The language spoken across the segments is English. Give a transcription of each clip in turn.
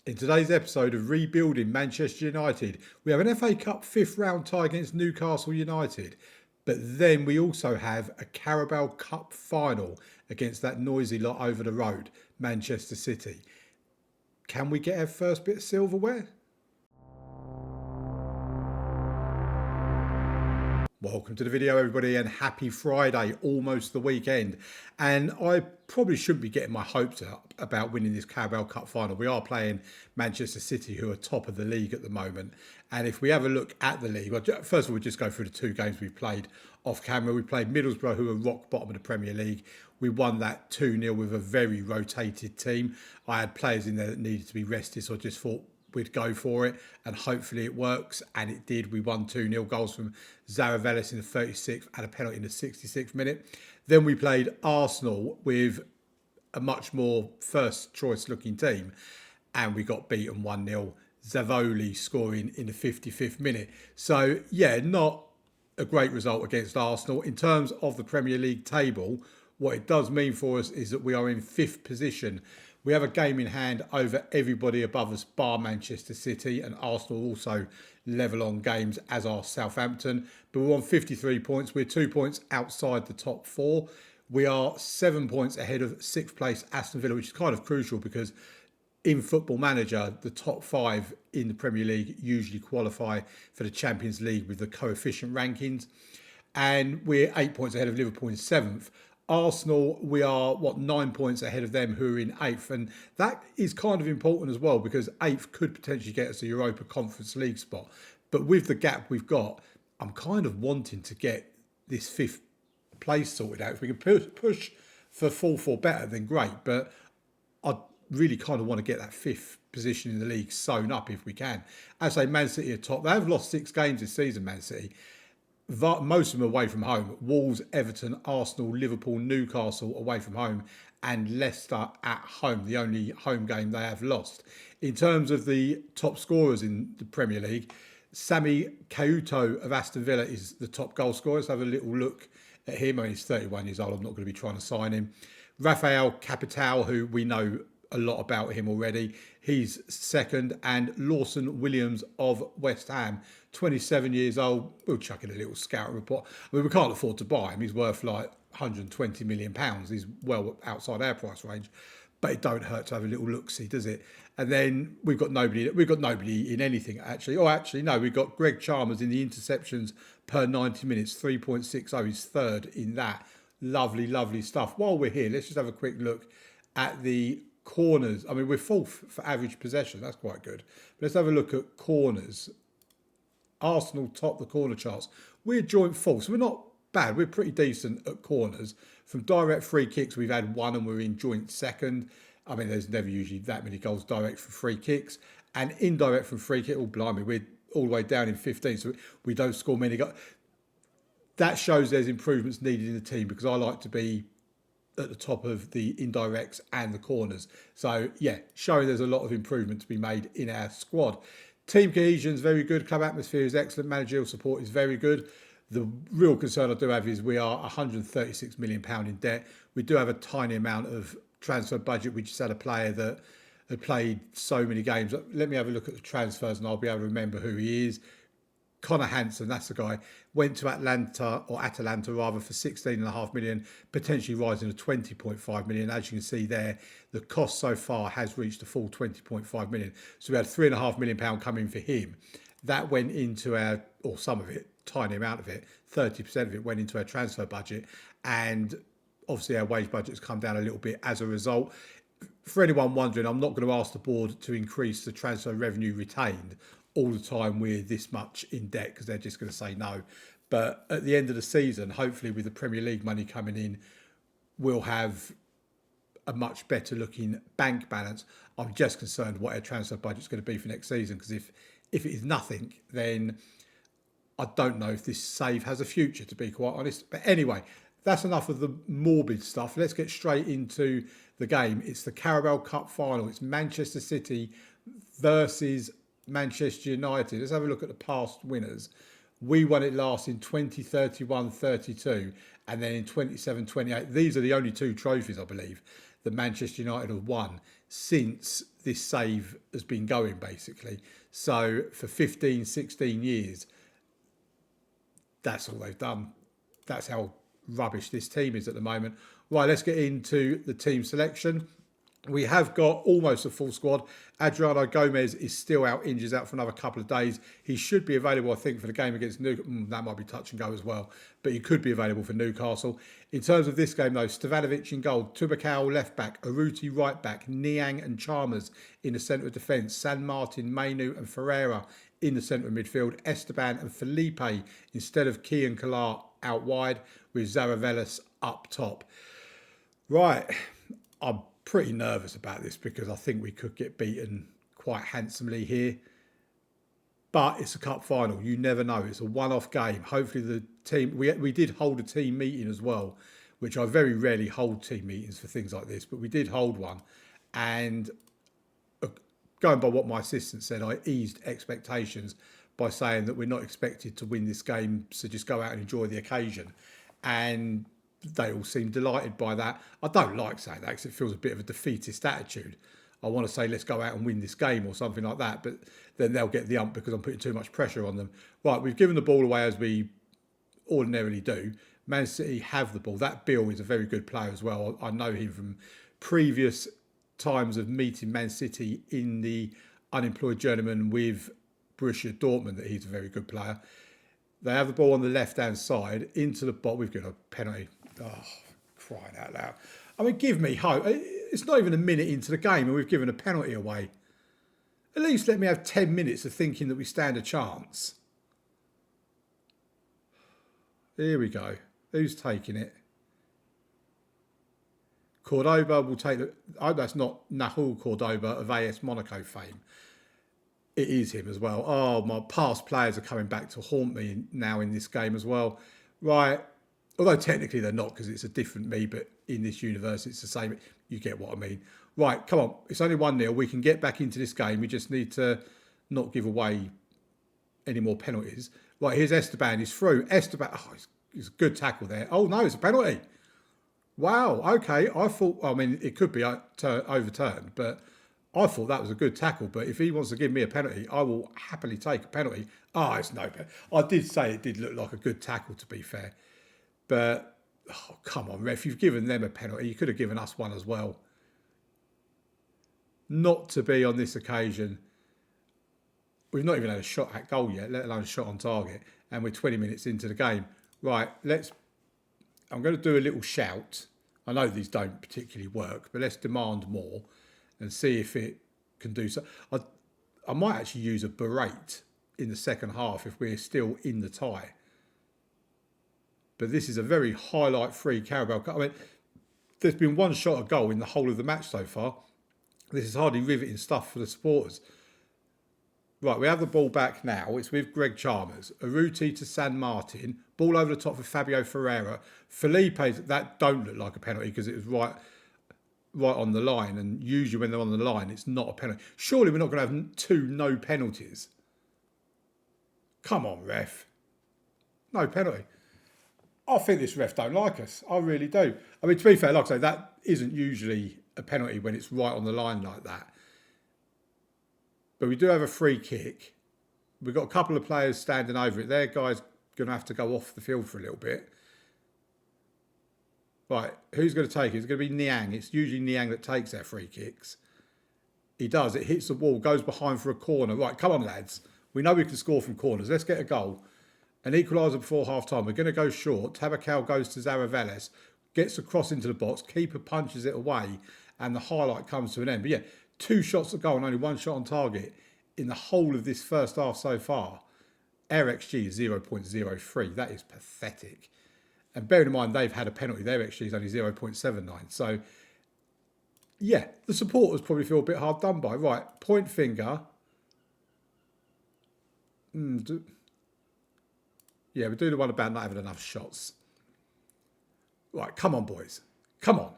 In today's episode of Rebuilding Manchester United, we have an FA Cup fifth round tie against Newcastle United, but then we also have a Carabao Cup final against that noisy lot over the road, Manchester City. Can we get our first bit of silverware? Welcome to the video, everybody, and happy Friday, almost the weekend. And I probably shouldn't be getting my hopes up about winning this Carabao Cup final. We are playing Manchester City, who are top of the league at the moment. And if we have a look at the league, well, first of all, we'll just go through the two games we've played off camera. We played Middlesbrough, who are rock bottom of the Premier League. We won that 2-0 with a very rotated team. I had players in there that needed to be rested, so I just thought we'd go for it and hopefully it works, and it did. We won 2-0, goals from Zaravelis in the 36th and a penalty in the 66th minute. Then we played Arsenal with a much more first choice looking team and we got beaten 1-0, Zavoli scoring in the 55th minute. So yeah, not a great result against Arsenal. In terms of the Premier League table, what it does mean for us is that we are in 5th position. We have a game in hand over everybody above us, bar Manchester City, and Arsenal also level on games, as are Southampton. But we're on 53 points. We're 2 points outside the top 4. We are 7 points ahead of 6th place Aston Villa, which is kind of crucial because in Football Manager, the top 5 in the Premier League usually qualify for the Champions League with the coefficient rankings. And we're 8 points ahead of Liverpool in 7th. Arsenal, we are 9 points ahead of them, who are in 8th, and that is kind of important as well because 8th could potentially get us a Europa Conference League spot. But with the gap we've got, I'm kind of wanting to get this 5th place sorted out. If we can push for 4th or better, then great. But I really kind of want to get that 5th position in the league sewn up if we can. As I say, Man City are top. They have lost 6 games this season, Man City. Most of them away from home. Wolves, Everton, Arsenal, Liverpool, Newcastle away from home, and Leicester at home, the only home game they have lost. In terms of the top scorers in the Premier League, Sami Kauto of Aston Villa is the top goal scorer. Let's have a little look at him. I mean, he's 31 years old. I'm not going to be trying to sign him. Rafael Capital, who we know a lot about him already, he's second, and Lawson Williams of West Ham, 27 years old. We'll chuck in a little scout report. I mean, we can't afford to buy him. He's worth like £120 million. He's well outside our price range, but it don't hurt to have a little look-see, does it? And then we've got nobody in anything, actually. Oh, actually, no, we've got Greg Chalmers in the interceptions per 90 minutes, 3.60. He's third in that. Lovely, lovely stuff. While we're here, let's just have a quick look at the corners. I mean, we're 4th for average possession. That's quite good. But let's have a look at corners. Arsenal top the corner charts. We're joint 4th, so we're not bad. We're pretty decent at corners. From direct free kicks, we've had 1 and we're in joint 2nd. I mean, there's never usually that many goals direct from free kicks. And indirect from free kick, oh blimey, we're all the way down in 15th, so we don't score many goals. That shows there's improvements needed in the team because I like to be at the top of the indirects and the corners. So yeah, showing there's a lot of improvement to be made in our squad. Team cohesion is very good. Club atmosphere is excellent. Managerial support is very good. The real concern I do have is we are £136 million in debt. We do have a tiny amount of transfer budget. We just had a player that had played so many games. Let me have a look at the transfers and I'll be able to remember who he is. Connor Hansen, that's the guy, went to Atalanta for £16.5 million, potentially rising to £20.5 million. As you can see there, the cost so far has reached a full £20.5 million. So we had £3.5 million coming for him. That went into our, or some of it, tiny amount of it, 30% of it went into our transfer budget. And obviously our wage budget has come down a little bit as a result. For anyone wondering, I'm not going to ask the board to increase the transfer revenue retained all the time we're this much in debt because they're just going to say no. But at the end of the season, hopefully with the Premier League money coming in, we'll have a much better looking bank balance. I'm just concerned what our transfer budget's going to be for next season because if it is nothing, then I don't know if this save has a future, to be quite honest. But anyway, that's enough of the morbid stuff. Let's get straight into the game. It's the Carabao Cup final. It's Manchester City versus Manchester United. Let's have a look at the past winners. We won it last in 2031-32 and then in 27-28. These are the only 2 trophies, I believe, that Manchester United have won since this save has been going, basically. So for 15, 16 years, that's all they've done. That's how rubbish this team is at the moment. Right, let's get into the team selection. We have got almost a full squad. Adriano Gomez is still out, injured, out for another couple of days. He should be available, I think, for the game against Newcastle. That might be touch and go as well, but he could be available for Newcastle. In terms of this game, though, Stevanovic in goal, Tubacao left back, Aruti right back, Niang and Chalmers in the centre of defence, San Martin, Mainu and Ferreira in the centre of midfield, Esteban and Felipe instead of Key and Kalar out wide, with Zaravelis up top. Right, I'm pretty nervous about this because I think we could get beaten quite handsomely here. But it's a cup final. You never know. It's a one-off game. Hopefully the team... We did hold a team meeting as well, which I very rarely hold team meetings for things like this, but we did hold one. And going by what my assistant said, I eased expectations by saying that we're not expected to win this game, so just go out and enjoy the occasion. And they all seem delighted by that. I don't like saying that because it feels a bit of a defeatist attitude. I want to say, let's go out and win this game or something like that, but then they'll get the ump because I'm putting too much pressure on them. Right, we've given the ball away as we ordinarily do. Man City have the ball. That Bill is a very good player as well. I know him from previous times of meeting Man City in the unemployed journeyman with Borussia Dortmund, that he's a very good player. They have the ball on the left-hand side into the box. We've got a penalty. Oh, crying out loud. I mean, give me hope. It's not even a minute into the game and we've given a penalty away. At least let me have 10 minutes of thinking that we stand a chance. Here we go. Who's taking it? Cordoba will take the... I hope that's not Nahul Cordoba of AS Monaco fame. It is him as well. Oh, my past players are coming back to haunt me now in this game as well. Right. Although technically they're not because it's a different me, but in this universe it's the same. You get what I mean. Right, come on. It's only 1-0. We can get back into this game. We just need to not give away any more penalties. Right, here's Esteban. He's through. Esteban. Oh, it's a good tackle there. Oh, no, it's a penalty. Wow, okay. I thought, I mean, it could be overturned, but I thought that was a good tackle. But if he wants to give me a penalty, I will happily take a penalty. Oh, it's no penalty. I did say it did look like a good tackle, to be fair. But, oh, come on, ref. You've given them a penalty. You could have given us one as well. Not to be on this occasion. We've not even had a shot at goal yet, let alone a shot on target. And we're 20 minutes into the game. Right, I'm going to do a little shout. I know these don't particularly work, but let's demand more and see if it can do so. I might actually use a berate in the second half if we're still in the tie. But this is a very highlight-free Carabao Cup. I mean, there's been one shot at goal in the whole of the match so far. This is hardly riveting stuff for the supporters. Right, we have the ball back now. It's with Greg Chalmers. Aruti to San Martin. Ball over the top for Fabio Ferreira. Felipe's, that don't look like a penalty because it was right on the line. And usually when they're on the line, it's not a penalty. Surely we're not going to have 2 no penalties. Come on, ref. No penalty. I think this ref don't like us. I really do. I mean, to be fair, like I say, that isn't usually a penalty when it's right on the line like that. But we do have a free kick. We've got a couple of players standing over it. Their guy's going to have to go off the field for a little bit. Right, who's going to take it? It's going to be Niang. It's usually Niang that takes our free kicks. He does. It hits the wall, goes behind for a corner. Right, come on, lads. We know we can score from corners. Let's get a goal. An equaliser before half-time. We're going to go short. Tabacao goes to Zaravelis, gets a cross into the box. Keeper punches it away, and the highlight comes to an end. But yeah, 2 shots at goal and only 1 shot on target in the whole of this first half so far. Our XG is 0.03. That is pathetic. And bearing in mind they've had a penalty, their XG is only 0.79. So, yeah, the supporters probably feel a bit hard done by. Right, point finger. Yeah, we do the one about not having enough shots. Right, come on, boys. Come on.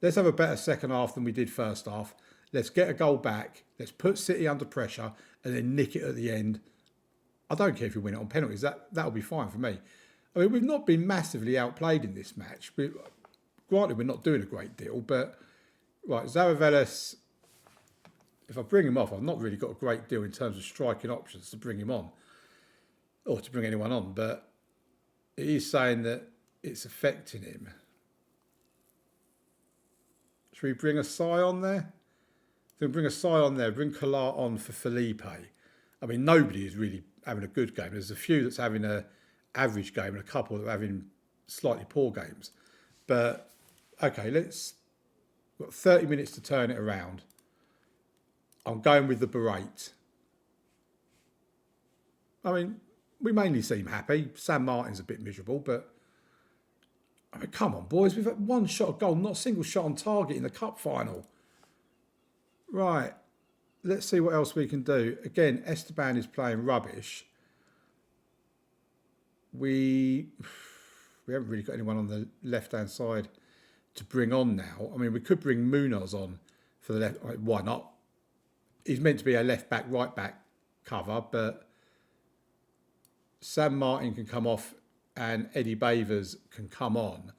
Let's have a better second half than we did first half. Let's get a goal back. Let's put City under pressure and then nick it at the end. I don't care if you win it on penalties. That'll be fine for me. I mean, we've not been massively outplayed in this match. Granted, we're not doing a great deal, but... Right, Zaravelis if I bring him off, I've not really got a great deal in terms of striking options to bring him on or to bring anyone on, but it is saying that it's affecting him. Should we bring a Sai on there? Then bring a Sai on there, bring Kalar on for Felipe. I mean, nobody is really having a good game. There's a few that's having an average game and a couple that are having slightly poor games. But, okay, we've got 30 minutes to turn it around. I'm going with the Berate. I mean, we mainly seem happy. Sam Martin's a bit miserable, but I mean, come on, boys. We've had one shot of goal, not a single shot on target in the cup final. Right. Let's see what else we can do. Again, Esteban is playing rubbish. We haven't really got anyone on the left-hand side to bring on now. I mean, we could bring Munoz on for the left. Why not? He's meant to be a left-back, right-back cover, but Sam Martin can come off and Eddie Bavers can come on.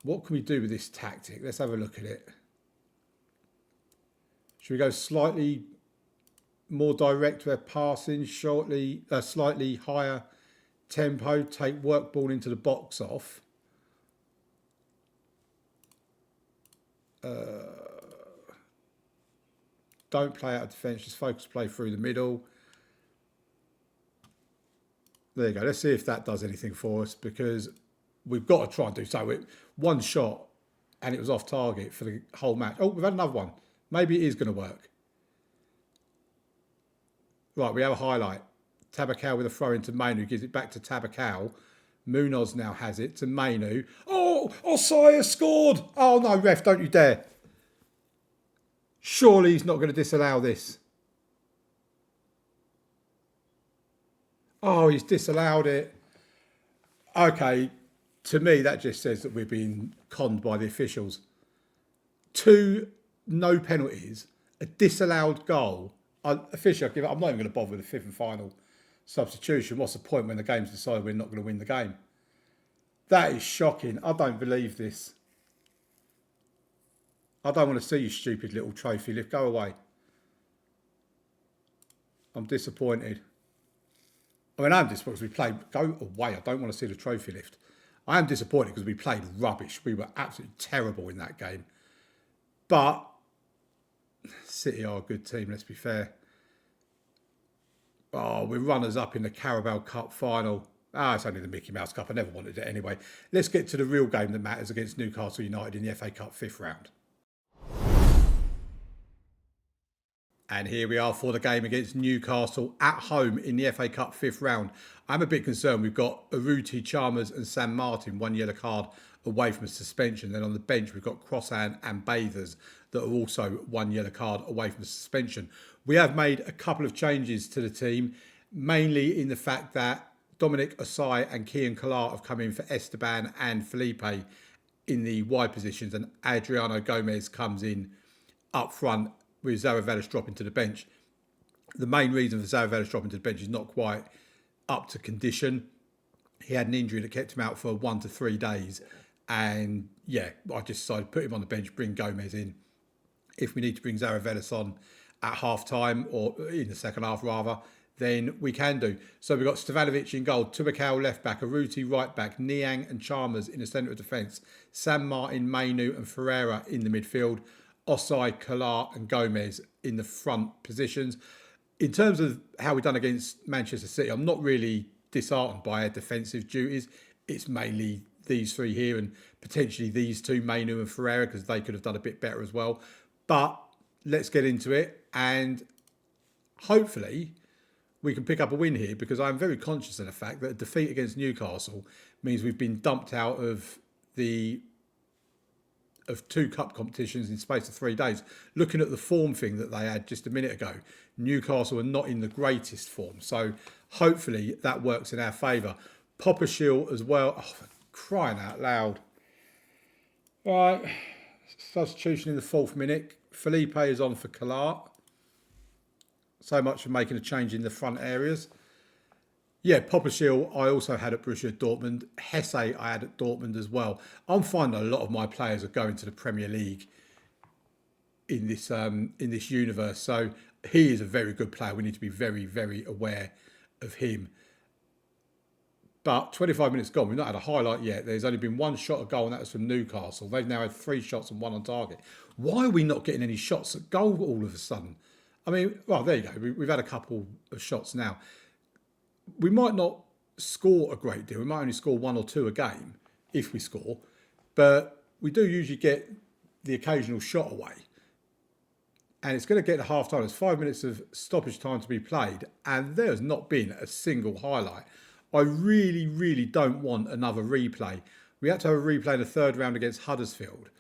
What can we do with this tactic? Let's have a look at it. Should we go slightly more direct where passing, slightly higher tempo, take work ball into the box off? Don't play out of defence, just focus play through the middle. There you go. Let's see if that does anything for us, because we've got to try and do so. One shot and it was off target for the whole match. Oh, we've had another one. Maybe it is going to work. Right, we have a highlight. Tabakau with a throw into Mainu, gives it back to Tabakau. Munoz now has it to Mainu. Oh, Osaya scored. Oh no, ref, don't you dare. Surely he's not going to disallow this. Oh, he's disallowed it. Okay, to me, that just says that we're being conned by the officials. 2 no penalties, a disallowed goal. Official, I'm not even going to bother with the 5th and final substitution. What's the point when the game's decided we're not going to win the game? That is shocking. I don't believe this. I don't want to see you stupid little trophy lift. Go away. I'm disappointed. I mean, I'm disappointed because we played... Go away. I don't want to see the trophy lift. I am disappointed because we played rubbish. We were absolutely terrible in that game. But City are a good team, let's be fair. Oh, we're runners-up in the Carabao Cup final. It's only the Mickey Mouse Cup. I never wanted it anyway. Let's get to the real game that matters against Newcastle United in the FA Cup 5th round. And here we are for the game against Newcastle at home in the FA Cup 5th round. I'm a bit concerned. We've got Urruti, Chalmers and Sam Martin, 1 yellow card away from a suspension. Then on the bench, we've got Crossan and Bathers that are also 1 yellow card away from a suspension. We have made a couple of changes to the team, mainly in the fact that Dominic Osai and Kian Kalar have come in for Esteban and Felipe in the wide positions, and Adriano Gomez comes in up front with Zaravelis dropping to the bench. The main reason for Zaravelis dropping to the bench is not quite up to condition. He had an injury that kept him out for 1 to 3 days. And yeah, I just decided to put him on the bench, bring Gomez in. If we need to bring Zaravelis on at half time, or in the second half rather, then we can do. So we've got Stevanovic in goal, Tubakau left back, Urruti right back, Niang and Chalmers in the centre of defence, Sam Martin, Mainu and Ferreira in the midfield, Osai, Kalar and Gomez in the front positions. In terms of how we've done against Manchester City, I'm not really disheartened by our defensive duties. It's mainly these 3 here and potentially these 2, Mainu and Ferreira, because they could have done a bit better as well. But let's get into it, and hopefully we can pick up a win here, because I'm very conscious of the fact that a defeat against Newcastle means we've been dumped out of 2 cup competitions in the space of 3 days. Looking at the form thing that they had just a minute ago, Newcastle are not in the greatest form. So hopefully that works in our favour. Poppershill as well. Oh, for crying out loud. Right. Substitution in the 4th minute. Felipe is on for Kalar. So much for making a change in the front areas. Yeah, Poppershill I also had at Borussia Dortmund. Hesse I had at Dortmund as well. I'm finding a lot of my players are going to the Premier League in this universe. So he is a very good player. We need to be very, very aware of him. But 25 minutes gone, we've not had a highlight yet. There's only been one shot at goal, and that was from Newcastle. They've now had 3 shots and 1 on target. Why are we not getting any shots at goal all of a sudden? I mean, well, there you go. We've had a couple of shots now. We might not score a great deal. We might only score 1 or 2 a game if we score. But we do usually get the occasional shot away. And it's going to get to half time. There's 5 minutes of stoppage time to be played. And there has not been a single highlight. I really, really don't want another replay. We had to have a replay in the 3rd round against Huddersfield.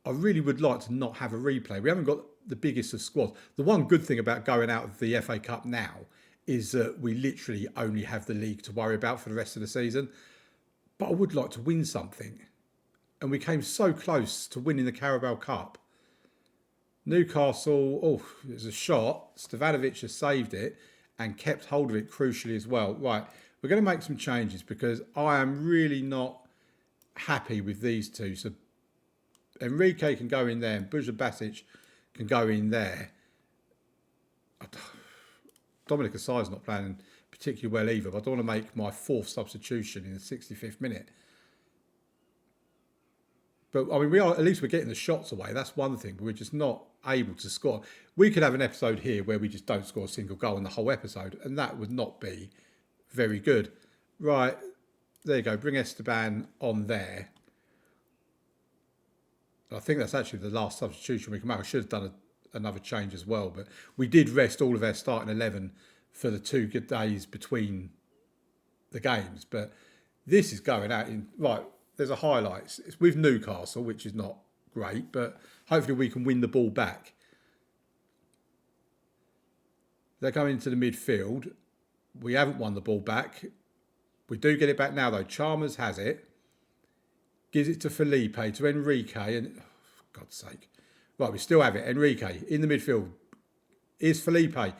I really would like to not have a replay. We haven't got the biggest of squads. The one good thing about going out of the FA Cup now is that we literally only have the league to worry about for the rest of the season. But I would like to win something. And we came so close to winning the Carabao Cup. Newcastle, there's a shot. Stevanovic has saved it and kept hold of it crucially as well. Right, we're going to make some changes because I am really not happy with these two. So Enrique can go in there and Buja Basic can go in there. Dominic Asai's not playing particularly well either, but I don't want to make my 4th substitution in the 65th minute. But I mean, at least we're getting the shots away. That's one thing, but we're just not able to score. We could have an episode here where we just don't score a single goal in the whole episode, and that would not be very good. Right, there you go. Bring Esteban on there. I think that's actually the last substitution we can make. I should have done another change as well, but we did rest all of our starting 11 for the 2 good days between the games. But this is going out in... Right, there's a highlights. It's with Newcastle, which is not great, but hopefully we can win the ball back. They're going into the midfield. We haven't won the ball back. We do get it back now, though. Chalmers has it. Gives it to Felipe, to Enrique, and... Oh, for God's sake. Right, we still have it. Enrique in the midfield. Is Felipe. I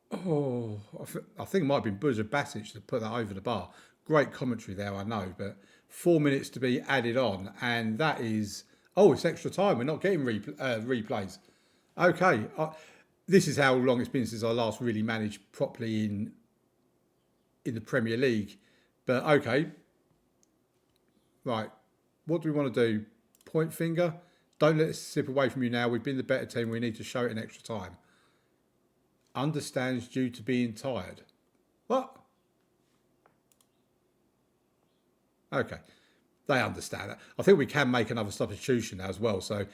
think it might have been Buja Basic that put that over the bar. Great commentary there, I know, but 4 minutes to be added on, and that is... Oh, it's extra time. We're not getting replays. Okay. This is how long it's been since I last really managed properly in the Premier League. But, okay. Right. What do we want to do? Point finger? Don't let it slip away from you now. We've been the better team. We need to show it in extra time. Understands due to being tired. What? Okay. They understand that. I think we can make another substitution now as well. So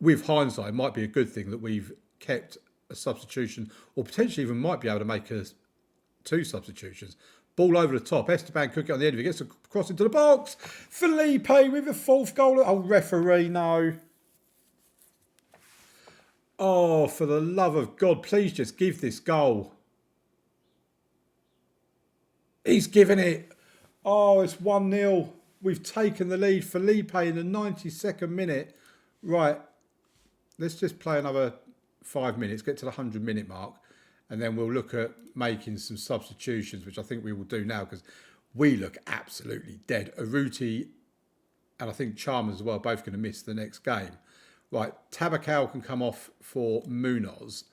with hindsight, it might be a good thing that we've kept a substitution, or potentially even might be able to make 2 substitutions. Ball over the top. Esteban could get on the end of it. Gets a cross into the box. Felipe with the 4th goal. Oh, referee, no. Oh, for the love of God, please just give this goal. He's given it. Oh, it's 1-0. We've taken the lead. Felipe in the 92nd minute. Right. Let's just play another 5 minutes, get to the 100-minute mark, and then we'll look at making some substitutions, which I think we will do now because we look absolutely dead. Aruti and I think Chalmers as well, both going to miss the next game. Right, Tabacao can come off for Munoz.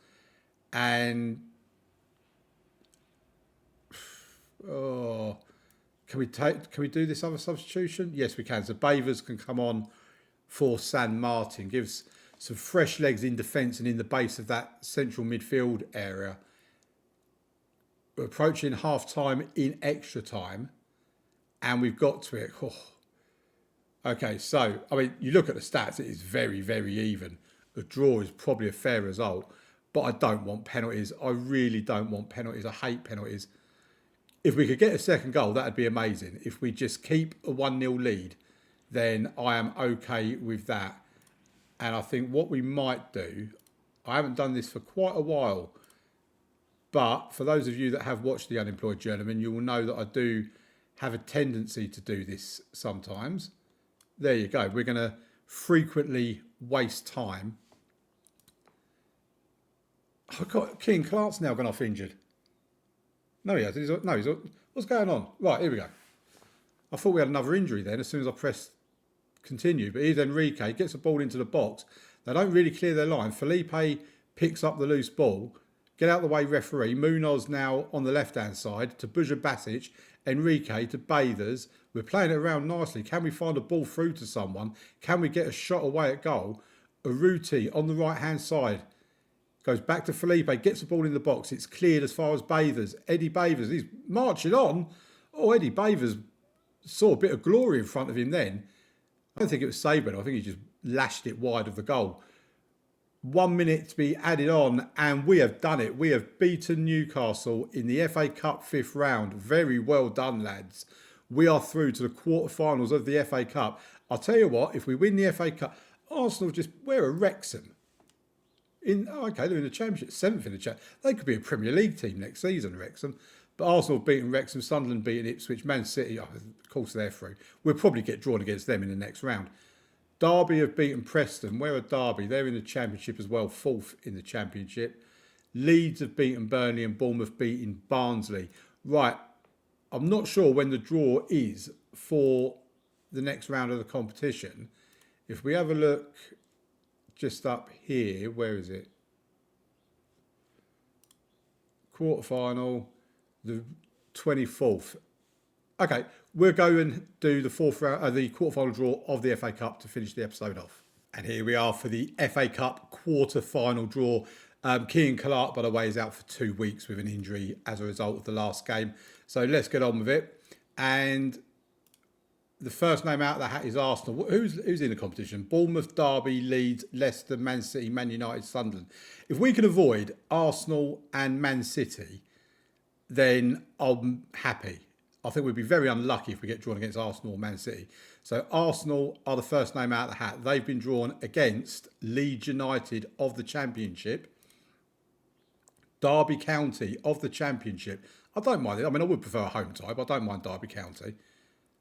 And... Oh... Can we do this other substitution? Yes, we can. So Bavers can come on for San Martin. Gives some fresh legs in defence and in the base of that central midfield area. We're approaching half-time in extra time. And we've got to it. Oh. Okay, so, I mean, you look at the stats, it is very, very even. A draw is probably a fair result. But I don't want penalties. I really don't want penalties. I hate penalties. If we could get a second goal, that would be amazing. If we just keep a 1-0 lead, then I am okay with that. And I think what we might do, I haven't done this for quite a while, but for those of you that have watched The Unemployed Journeyman, you will know that I do have a tendency to do this sometimes. There you go. We're going to frequently waste time. I've got Keane Clark's now gone off injured. No, he hasn't. What's going on? Right, here we go. I thought we had another injury then as soon as I pressed continue. But here's Enrique, gets the ball into the box. They don't really clear their line. Felipe picks up the loose ball. Get out the way, referee. Munoz now on the left-hand side to Buja Basic. Enrique to Bathers. We're playing it around nicely. Can we find a ball through to someone? Can we get a shot away at goal? Urruti on the right-hand side. Goes back to Felipe. Gets the ball in the box. It's cleared as far as Bathers. Eddie Bathers. He's marching on. Oh, Eddie Bathers saw a bit of glory in front of him then. I don't think it was Saban. I think he just lashed it wide of the goal. 1 minute to be added on, and we have done it. We have beaten Newcastle in the FA Cup 5th round. Very well done, lads. We are through to the quarterfinals of the FA Cup. I'll tell you what, if we win the FA Cup, Arsenal just, where are Wrexham? Okay, they're in the Championship, 7th in the Championship. They could be a Premier League team next season, Wrexham. But Arsenal have beaten Wrexham, Sunderland beaten Ipswich, Man City, of course they're through. We'll probably get drawn against them in the next round. Derby have beaten Preston. Where are Derby? They're in the Championship as well, 4th in the Championship. Leeds have beaten Burnley and Bournemouth beaten Barnsley. Right, I'm not sure when the draw is for the next round of the competition. If we have a look just up here, where is it? Quarterfinal, the 24th. Okay, we'll go and do the the quarterfinal draw of the FA Cup to finish the episode off. And here we are for the FA Cup quarter-final draw. Kean Clark, by the way, is out for 2 weeks with an injury as a result of the last game. So let's get on with it. And the first name out of the hat is Arsenal. Who's in the competition? Bournemouth, Derby, Leeds, Leicester, Man City, Man United, Sunderland. If we can avoid Arsenal and Man City, then I'm happy. I think we'd be very unlucky if we get drawn against Arsenal or Man City. So Arsenal are the first name out of the hat. They've been drawn against Leeds United of the Championship, Derby County of the Championship. I don't mind it. I mean, I would prefer a home tie, but I don't mind Derby County.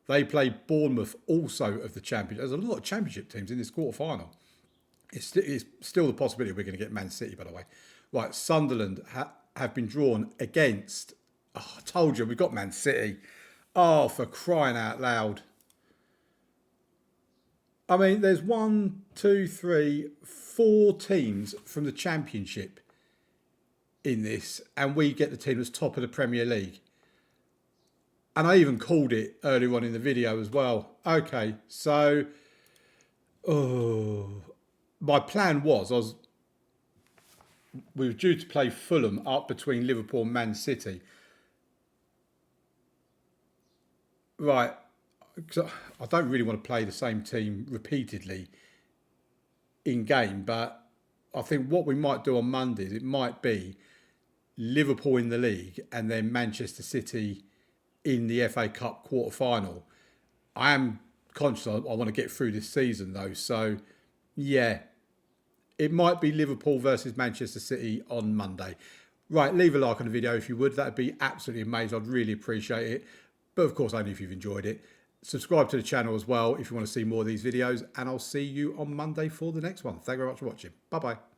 They play Bournemouth also of the Championship. There's a lot of Championship teams in this quarterfinal. It's still the possibility we're going to get Man City, by the way. Right, Sunderland have been drawn against... Oh, I told you, we've got Man City. Oh, for crying out loud. I mean, there's 1, 2, 3, 4 teams from the Championship in this, and we get the team that's top of the Premier League. And I even called it earlier on in the video as well. Okay, so... my plan was we were due to play Fulham up between Liverpool and Man City. Right, I don't really want to play the same team repeatedly in game, but I think what we might do on Mondays, it might be Liverpool in the league and then Manchester City in the FA Cup quarter-final. I am conscious I want to get through this season though, so yeah, it might be Liverpool versus Manchester City on Monday. Right, leave a like on the video if you would. That would be absolutely amazing. I'd really appreciate it. But of course, only if you've enjoyed it. Subscribe to the channel as well if you want to see more of these videos. And I'll see you on Monday for the next one. Thank you very much for watching. Bye-bye.